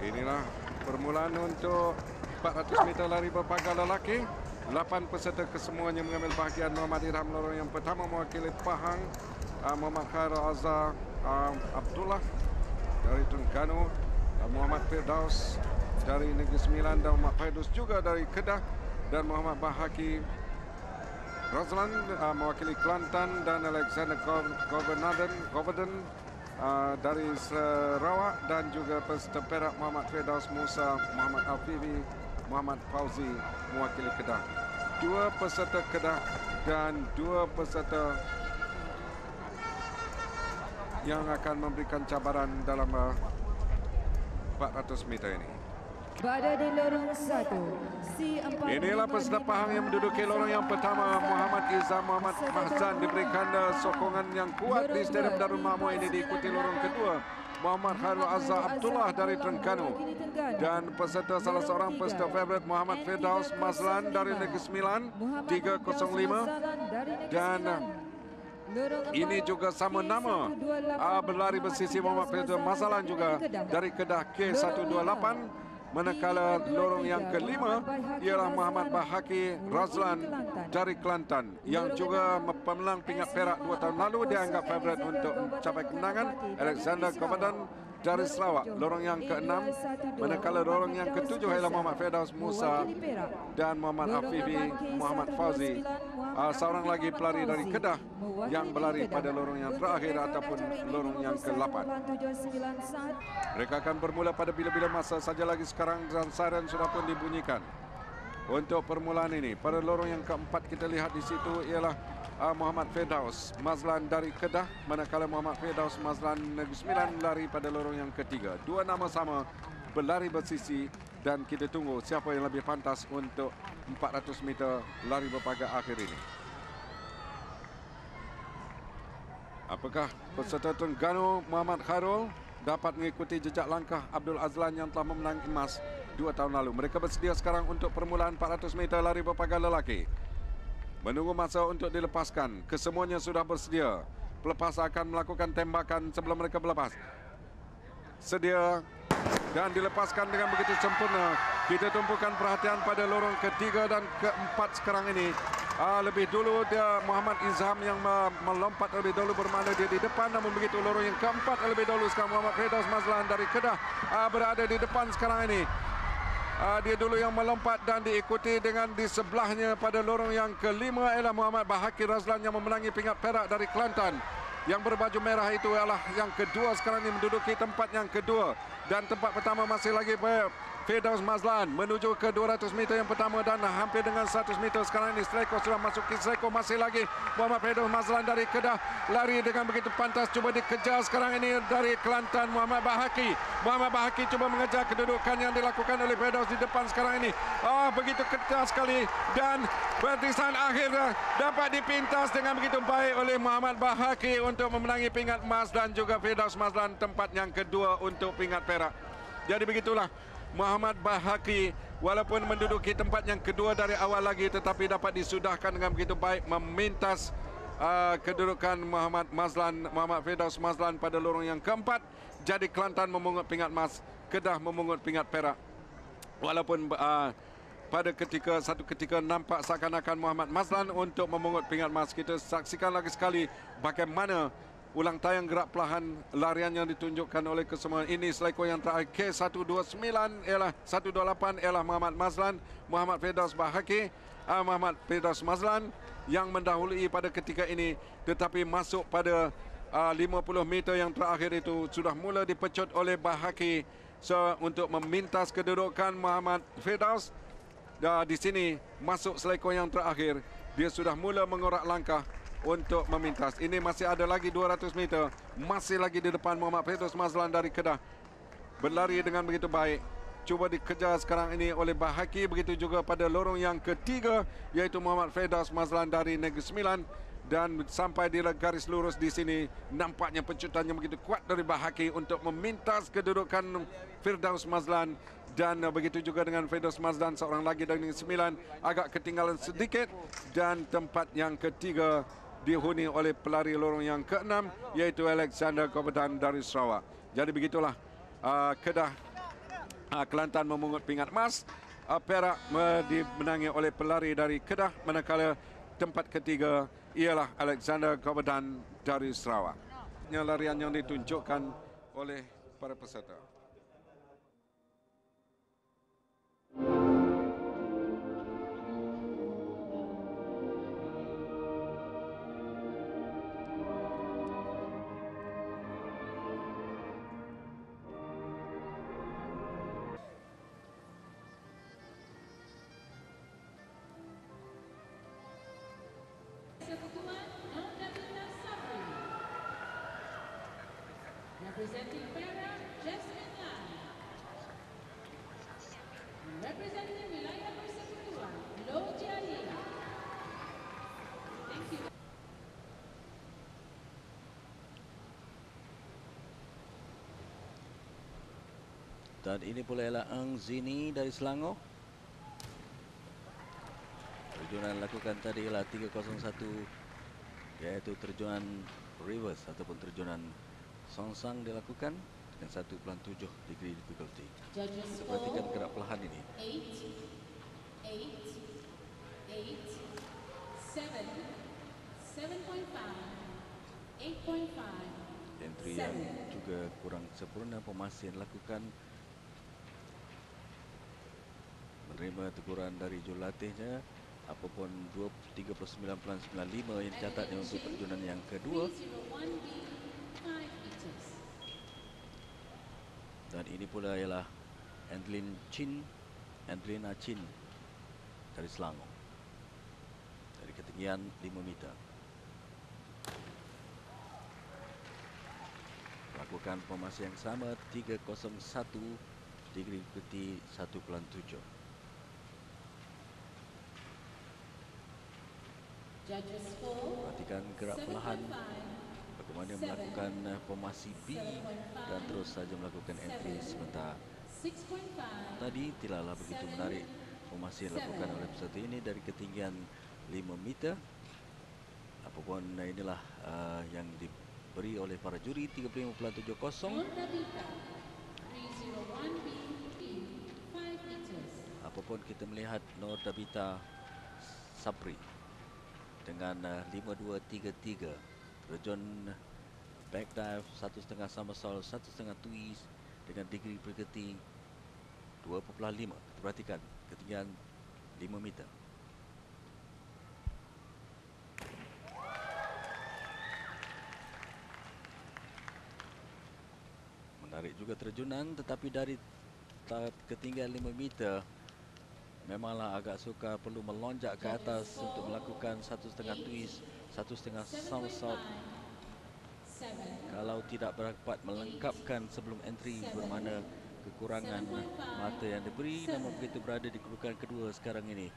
Inilah permulaan untuk 400 meter lari berpagar lelaki. 8 peserta kesemuanya mengambil bahagian. Muhammad Irham lorong yang pertama mewakili Pahang, Muhammad Khairul Azhar Abdullah dari Terengganu, Muhammad Firdaus dari Negeri Sembilan dan Muhammad Faidus juga dari Kedah, dan Muhammad Bahaki Razlan mewakili Kelantan, dan Alexander Govenden dari Sarawak, dan juga peserta perak Muhammad Firdaus Musa, Muhammad Afifi, Muhammad Fauzi mewakili Kedah. 2 peserta Kedah dan 2 peserta yang akan memberikan cabaran dalam 400 meter ini. Berada di lorong 1, inilah peserta Pahang yang menduduki lorong yang pertama. Muhammad Izam Muhammad Mahzan diberikan sokongan yang kuat di Stadium Darul Mahmud ini. Diikuti lorong kedua Muhammad Khairul Azhar Abdullah dari Terengganu, dan peserta salah seorang peserta favorit Muhammad Firdaus Mazlan dari Negeri Sembilan 305, dan ini juga sama nama berlari bersisi Muhammad Firdaus Mazlan juga dari Kedah K128. Manakala lorong yang kelima ialah Muhammad Bahaki Razlan dari Kelantan yang juga pemenang pingat perak 2 tahun lalu. Dia anggap favorit untuk mencapai kemenangan. Alexander Govenden dari Sarawak lorong yang ke-6, manakala lorong yang ke-7 ialah Muhammad Firdaus Musa dan Muhammad Afifi Muhammad Fauzi, seorang lagi pelari dari Kedah yang berlari pada lorong yang terakhir ataupun lorong yang ke-8. Mereka akan bermula pada bila-bila masa saja lagi sekarang, dan siren sudah pun dibunyikan untuk permulaan ini. Pada lorong yang keempat kita lihat di situ ialah Muhammad Firdaus Mazlan dari Kedah, manakala Muhammad Firdaus Mazlan Negeri Sembilan lari pada lorong yang ketiga. 2 nama sama berlari bersisi, dan kita tunggu siapa yang lebih pantas untuk 400 meter lari berpagar akhir ini. Apakah peserta Terengganu Muhammad Khairul dapat mengikuti jejak langkah Abdul Azlan yang telah memenang emas 2 tahun lalu? Mereka bersedia sekarang untuk permulaan 400 meter lari berpagar lelaki. Menunggu masa untuk dilepaskan. Kesemuanya sudah bersedia. Pelepas akan melakukan tembakan sebelum mereka berlepas. Sedia dan dilepaskan dengan begitu sempurna. Kita tumpukan perhatian pada lorong ketiga dan keempat sekarang ini. Lebih dulu dia Muhammad Izham yang melompat lebih dahulu, bermakna dia di depan. Namun begitu lorong yang keempat lebih dahulu sekarang Muhammad Firdaus Mazlan dari Kedah berada di depan sekarang ini. Dia dulu yang melompat, dan diikuti dengan di sebelahnya pada lorong yang kelima ialah Muhammad Bahaki Razlan yang memenangi pingat perak dari Kelantan. Yang berbaju merah itu ialah yang kedua sekarang ini, menduduki tempat yang kedua, dan tempat pertama masih lagi Firdaus Mazlan menuju ke 200 meter yang pertama, dan hampir dengan 100 meter sekarang ini Streko sudah masuk ke Streko. Masih lagi Muhammad Firdaus Mazlan dari Kedah lari dengan begitu pantas, cuba dikejar sekarang ini dari Kelantan Muhammad Bahaki. Muhammad Bahaki cuba mengejar kedudukan yang dilakukan oleh Firdaus di depan sekarang ini. Begitu keras sekali, dan barisan akhir dapat dipintas dengan begitu baik oleh Muhammad Bahaki untuk memenangi pingat emas, dan juga Firdaus Mazlan tempat yang kedua untuk pingat perak. Jadi begitulah Muhammad Bahaki walaupun menduduki tempat yang kedua dari awal lagi, tetapi dapat disudahkan dengan begitu baik, memintas kedudukan Muhammad Firdaus Mazlan pada lorong yang keempat. Jadi Kelantan memungut pingat emas, Kedah memungut pingat perak. Walaupun pada satu ketika nampak seakan-akan Muhammad Mazlan untuk memungut pingat emas. Kita saksikan lagi sekali bagaimana ulang tayang gerak perlahan larian yang ditunjukkan oleh kesemuan ini. Seleko yang terakhir K129 ialah 128 ialah Muhammad Mazlan, Muhammad Firdaus Bahaki, Muhammad Firdaus Mazlan yang mendahului pada ketika ini, tetapi masuk pada 50 meter yang terakhir itu sudah mula dipecut oleh Bahaki untuk memintas kedudukan Muhammad Firdaus. Di sini masuk seleko yang terakhir, dia sudah mula mengorak langkah untuk memintas. Ini masih ada lagi 200 meter. Masih lagi di depan Muhammad Firdaus Mazlan dari Kedah. Berlari dengan begitu baik. Cuba dikejar sekarang ini oleh Bahaki. Begitu juga pada lorong yang ketiga, yaitu Muhammad Firdaus Mazlan dari Negeri Sembilan. Dan sampai di garis lurus di sini, nampaknya pencutannya begitu kuat dari Bahaki untuk memintas kedudukan Firdaus Mazlan. Dan begitu juga dengan Firdaus Mazlan, seorang lagi dari Negeri Sembilan, agak ketinggalan sedikit. Dan tempat yang ketiga dihuni oleh pelari lorong yang ke-6, yaitu Alexander Govenden dari Sarawak. Jadi begitulah Kedah Kelantan memungut pingat emas. Perak dimenangi oleh pelari dari Kedah, manakala tempat ketiga ialah Alexander Gobedan dari Sarawak. Larian yang ditunjukkan oleh para peserta. Representing Perak, Jasmine Lai. Representing Wilayah Persekutuan, Lo Jaya. Thank you. Dan ini pula ialah Eng Zini dari Selangor. Terjunan lakukan tadi ialah 301, iaitu terjunan reverse ataupun terjunan songsang dilakukan dengan 1.7 degree difficulty. Kita perhatikan gerak perlahan ini. 8, entry yang juga kurang sempurna pemasih yang lakukan, menerima teguran dari jurulatihnya. Apapun 39.95 yang dicatatnya untuk terjunan yang kedua. Dan ini pula ialah Angelina Chin dari Selangor, dari ketinggian 5 meter. Lakukan formasi yang sama, 301 degree difficulty 1.7. Perhatikan gerak perlahan, bagaimana melakukan formasi B dan terus saja melakukan entry sebentar. Tadi tidaklah begitu menarik formasi yang dilakukan oleh peserta ini dari ketinggian 5 meter. Apapun inilah yang diberi oleh para juri, 35.70. Apapun kita melihat Nur Tabita Sabri dengan 5233, terjun back dive 1.5 somersault, 1.5 twist dengan degree difficulty 2.5. Perhatikan ketinggian 5 meter. Menarik juga terjunan, tetapi dari ketinggian 5 meter memanglah agak sukar, perlu melonjak ke atas untuk melakukan 1.5 twist, 1.5 somersault. Kalau tidak dapat melengkapkan sebelum entry, bermakna kekurangan mata yang diberi, namun begitu berada di kedudukan kedua sekarang ini.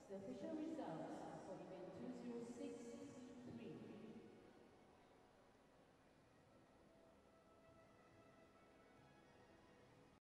The official results.